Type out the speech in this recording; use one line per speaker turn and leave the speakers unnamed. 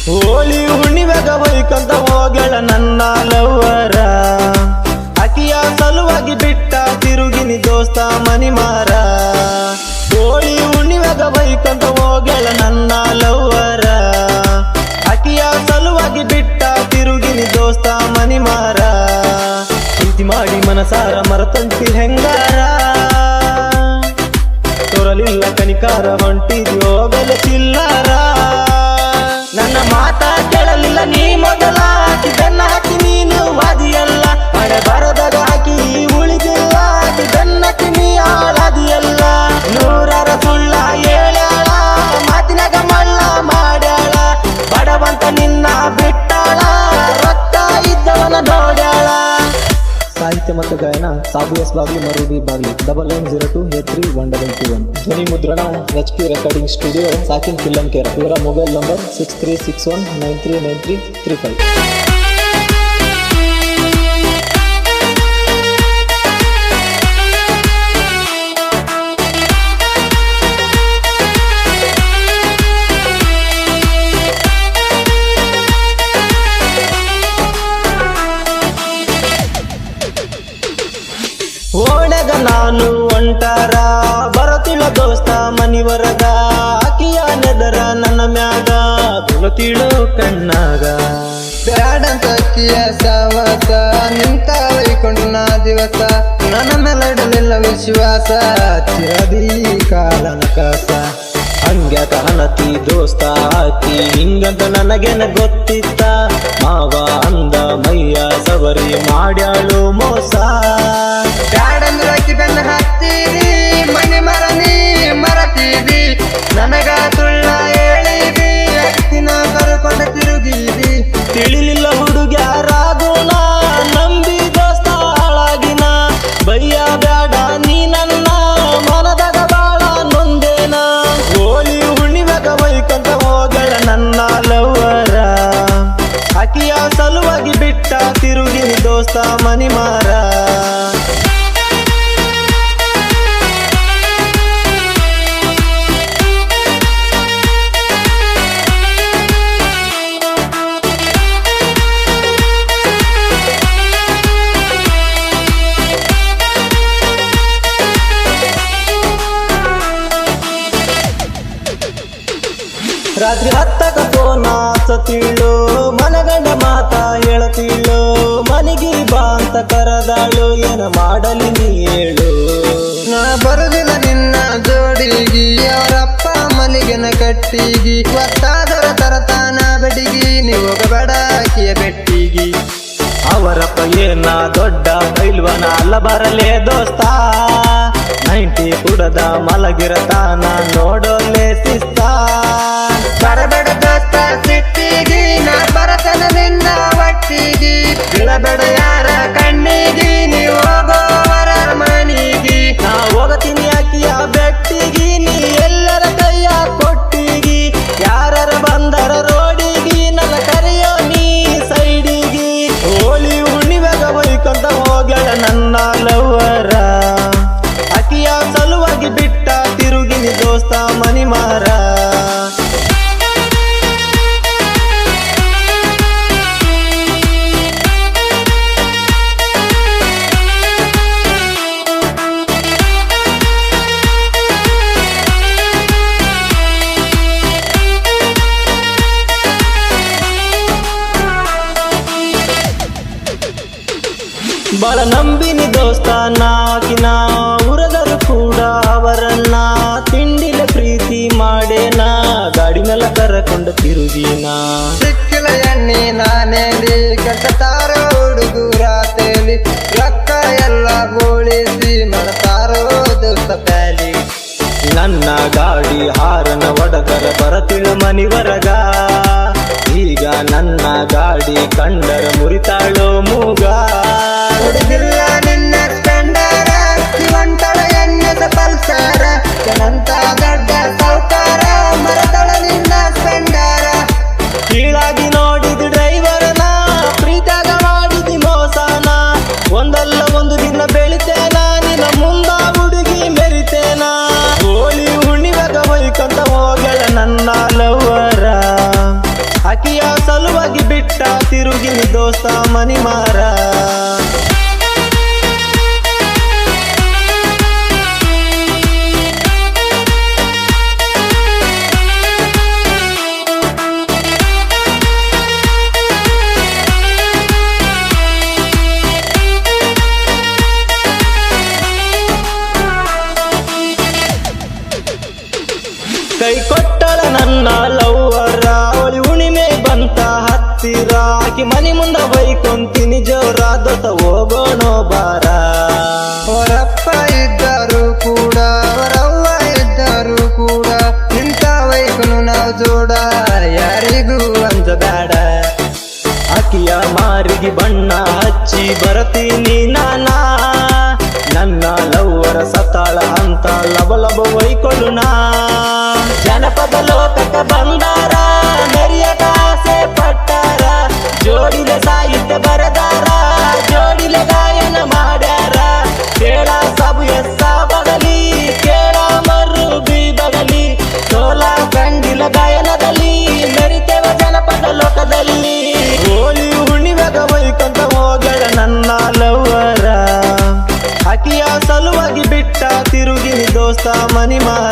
ಹೋಳಿ ಹುಣ್ಣಿಮೆಗ ಬೈಕಂತ ಹೋಗಳ ನನ್ನ ಲವ್ವರ ಅಕಿಯ ಸಲುವಾಗಿ ಬಿಟ್ಟ ತಿರುಗಿನಿ ದೋಸ್ತ ಮನಿ ಮಾರ. ಹೋಳಿ ಹುಣ್ಣಿಮೆಗ ಬೈಕಂತ ಹೋಗಳ ನನ್ನ ಲವ್ವರ ಅಕಿಯ ಸಲುವಾಗಿ ಬಿಟ್ಟ ತಿರುಗಿನಿ ದೋಸ್ತ ಮನಿ ಮಾರ. ಪ್ರೀತಿ ಮಾಡಿ ಮನಸಾರ ಮರತಂತಿ ಹೆಂಗಾರ ತೋರಲಿಲ್ಲ ಕನಿಕಾರ ಹೊಂಟಿದಿ ಹೋಗಲು ಚಿಲ್ಲಾರ. ನನ್ನ ಮಾತ ಕೇಳಲಿಲ್ಲ ನೀ ಮೊದಲ ಹಾಕಿ ಬೆನ್ನ ಹಾಕಿ ನೀನು ವಾದಿಯಲ್ಲ. ಮಳೆ ಬರದಾಗ ಹಾಕಿ ಉಳಿದಿಲ್ಲ ಹಾಕಿ ಬೆನ್ನಕ್ಕಿ ನೀ ಆಳಾದಿಯಲ್ಲ. ನೂರರ ಸುಳ್ಳ ಹೇಳ್ಯಾಳ ಮಾತಿನಾಗ ಮಳ್ಳ ಮಾಡ್ಯಾಳ. ಬಡವಂತ ನಿನ್ನ ಬಿಟ್ಟಾಳ ರೊಕ್ಕ ಇದ್ದವನ ನೋಡ್ಯಾಳ. ಸಾಹಿತ್ಯ ಮತ್ತು ಗಾಯನ ಸಾಬು ಎಸ್ ಬಾಗ್ಲಿ ಮರುಡಿ ಬಾಗ್ಲಿ 9902831121. ಧ್ವನಿ ಮುದ್ರಣ HP ರೆಕಾರ್ಡಿಂಗ್ ಸ್ಟುಡಿಯೋ ಸಾಕಿನ್ ಫಿಲಂ ಕೇರ. ಇವರ ಮೊಬೈಲ್ ನಂಬರ್ 6361939335. ಓಣೆಗ ನಾನು ಒಂಟಾರ ಬರತಿಳ ದೋಸ್ತ ಮನಿವರಗ ಅಕಿಯ ನೆದರ ನನ್ನ ಮ್ಯಾಗ ತುಳತಿಳು ಕಣ್ಣಾಗ.
ಬ್ಯಾಡಂತ ಅಕ್ಕಿಯ ಸಾವಾಸ ನಿಂತ ಬೈಕೊಂಡು ನಾ ದಿವಸ. ನನ್ನ ಮೇಲಿಡಲಿಲ್ಲ ವಿಶ್ವಾಸ ಚಿರದಿ ಕಾಲನ ಕಾಸ.
ಹಂಗ್ಯಾಕ ಹನತಿ ದೋಸ್ತ ಆಕಿ ಹಿಂಗಂತ ನನಗೇನ ಗೊತ್ತಿತ್ತ. ಮಾವ ಅಂದ ಮೈಯ ಸವರಿ ಮಾಡ್ಯಾಳು ಮೋಸ.
ಬ್ಯಾಡಂದ್ರ ಅಕ್ಕಿ ಬೆನ್ನ ಹತ್ತೀರಿ ಮನೆ ಮರ ನೀ ಮರತೀರಿ. ನನಗ ಸುಳ್ಳ ಹೇಳಿದಿ ಅಕ್ಕಿನ ಕರ್ಕೊಂಡು ತಿರುಗಿದಿ.
ತಿಳಿಲಿಲ್ಲ ಹುಡುಗ್ಯಾರಾಗೋಣ ನಂಬಿ ದೋಸ್ತ ಹಾಳಾಗಿನ. ಬಯ್ಯ ಬ್ಯಾಡ ನೀ ನನ್ನ ಮನದಾಗ ಬಾಳ ನೊಂದೇನ. ಹೋಳಿ ಹುಣ್ಣಿಮೆಗ ಬೈಕಂತ ಹೋಗಳ ನನ್ನ ಲವ್ವರ ಅಕಿಯ ಸಲುವಾಗಿ ಬಿಟ್ಟ ತಿರುಗಿನಿ ದೋಸ್ತ ಮನಿ ಮಾರ. ರಾತ್ರಿ ಹತ್ತಕ ಫೋನ ಹಚ್ಚತಿಳು ಮನಗಂಡ ಮಾತ ಹೇಳತಿಳು. ಮನಿಗಿ ಬಾ ಅಂತ ಕರದಾಳು ಏನ ಮಾಡಲಿ ನೀ ಹೇಳು.
ನಾ ಬರುದಿಲ್ಲ ನಿನ್ನ ಜೋಡಿಗಿ ಅವರಪ್ಪ ಮಲಿಗೆನ ಕಟ್ಟಿಗಿ. ಒತ್ತಾದರ ತರತಾನ ಬೆಡಿಗಿ ನೀವು ಹೋಗಬೇಡ ಆಕಿಯ ಬೆಟ್ಟಿಗಿ.
ಅವರಪ್ಪ ಏನ ದೊಡ್ಡ ಬೈಲ್ವನ ಅಲ್ಲ ಬರಲೇ ದೋಸ್ತ. 90 ಕುಡದ ಮಲಗಿರತಾನ ನೋಡೋಲೆ ಶಿಸ್ತ.
ಬರಬೇಡ ದೋಸ್ತ ಸಿಟ್ಟಿಗಿ ನಾ ಬರತನ ನಿನ್ನ ಒಟ್ಟಿಗಿ. ಬೀಳಬೇಡ ಯಾರ ಕಣ್ಣಿಗಿ ನೀವು ಹೋಗೋವರ ಮನಿಗಿ.
ನಾ ಹೋಗತೀನಿ ಆಕಿಯ ಬೆಟ್ಟಿಗಿ ನೀ ಎಲ್ಲರ ಕೈಯ ಕೊಟ್ಟಿಗಿ. ಯಾರ ಬಂದರ ರೋಡಿಗಿ ನನ್ನ ಕರೆಯೋ ನೀ ಸೈಡಿಗಿ. ಹೋಳಿ ಹುಣ್ಣಿಮೆಗ ಬೈಕಂತ ಹೋಗ್ಯಾಳ ನನ್ನ ಲವ್ವರ ಅಕಿಯ ಸಲುವಾಗಿ ಬಿಟ್ಟ ತಿರುಗಿನಿ ದೋಸ್ತ ಮನಿ ಮಾರ. ಬಾಳ ನಂಬಿನಿ ದೋಸ್ತ ನಾಕಿನ ಉರದರು ಕೂಡ ಅವರನ್ನ. ತಿಂಡಿಲ ಪ್ರೀತಿ ಮಾಡೇನ ಗಾಡಿ ಮೇಲೆ ಕರಕೊಂಡು ತಿರುಗಿನ.
ಸಿಕ್ಕಿಲ ಎಣ್ಣೆ ನಾನೇಲಿ ಕಟ್ಟತಾರೋ ಹುಡುಗೂರ ತೇಲಿ. ರೊಕ್ಕ ಎಲ್ಲ ಬೋಳಿಸಿ ಮಾಡ್ತಾರೋ ದೋಸ್ತ ಪ್ಯಾಲಿ.
ನನ್ನ ಗಾಡಿ ಹಾರನ ಒಡಗರ ಬರತಿಳು ಮನಿವರಗ. ಈಗ ನನ್ನ ಗಾಡಿ ಕಂಡರ ಮುರಿತಾಳೋ ಮೂಗ.
ಹುಡುಗಿಲ್ಲ ನಿನ್ನ ಸ್ಪೆಂಡರ ಒಂಟಳ ಎಣ್ಣೆದ ಪಲ್ಸಾರ. ಜನಂತ ದೊಡ್ಡ ಸೌಕಾರ ಮರತಳ ನಿನ್ನ ಸ್ಪೆಂಡರ.
ಕೀಳಾಗಿ ನೋಡಿದ ಡ್ರೈವರನ ಪ್ರೀತಾಗ ಮಾಡಿದಿ ಮೋಸನ. ಒಂದಲ್ಲ ಒಂದು ದಿನ ಬೆಳಿತೇನ ನಿನ್ನ ಮುಂದ ಹುಡುಗಿ ಮೆರಿತೇನ. ಹೋಳಿ ಹುಣ್ಣಿಮೆಗ ಬೈಕಂತ ಹೋಗಳ ನನ್ನ ಲವ್ವರ ಅಕಿಯ ತಿರುಗಿನಿ ದೋಸ್ತ ಮನಿ ಮಾರ. ಕೈ ಕೊಟ್ಟಳ ನನ್ನ ಲವ್ವರ ಅವಳಿ ಹುಣಿಮೆ ಬಂತ ಹತ್ತಿರ ಆಕಿ ಮನಿ ಮುಂದ ಬೈಕೊಂತೀನಿ ಜೋರ ದೊತ್ತ ಹೋಗೋಣ ಬಾರ.
ಅವರಪ್ಪ ಇದ್ದರು ಕೂಡ ಅವರವ್ವ ಇದ್ದರು ಕೂಡ ನಿಂತ ವೈಕನು ನಾವು ಜೋಡ
ಯಾರಿಗೂ ಅಂಜಬೇಡ ಆಕಿಯ ಮಾರಿಗೆ ಬಣ್ಣ ಹಚ್ಚಿ ಬರತೀನಿ ನಾನಾ. ನನ್ನ ಲವ್ವರ ಸತಾಳ ಅಂತ ಲಬ ಲಬ ಒಯ್ಕೊಳ್ಳುನಾ. ಜನಪದ ಲೋಕಕ್ಕ ಬಂದಾರ ಮೆರಿಯಕ ಆಸೆ ಪಟ್ಟಾರ. ಜೋಡಿಲೆ ಸಾಹಿತ್ಯ ಬರದಾರ ಜೋಡಿಲೆ ಗಾಯನ ಮಾಡ್ಯಾರ. ಕೇಳ ಸಬು ಎಸ್ಸ ಬಗಲಿ ಕೇಳ ಮರು ಬಿ ಬಗಲಿ ಸೋಲ ಕಂಡಿಲ ಗಾಯನದಲ್ಲಿ ಮೆರಿತೇವ ಜನಪದ ಲೋಕದಲ್ಲಿ. ಹೋಳಿ ಹುಣ್ಣಿಮೆಗ ಬೈಕೊಂತ ಹೋಗಳ ನನ್ನ ಲವ್ವರ ಆಕಿಯ ಸಲುವಾಗಿ ಬಿಟ್ಟ ತಿರುಗಿನಿ ದೋಸ್ತ ಮನಿ ಮಾರ.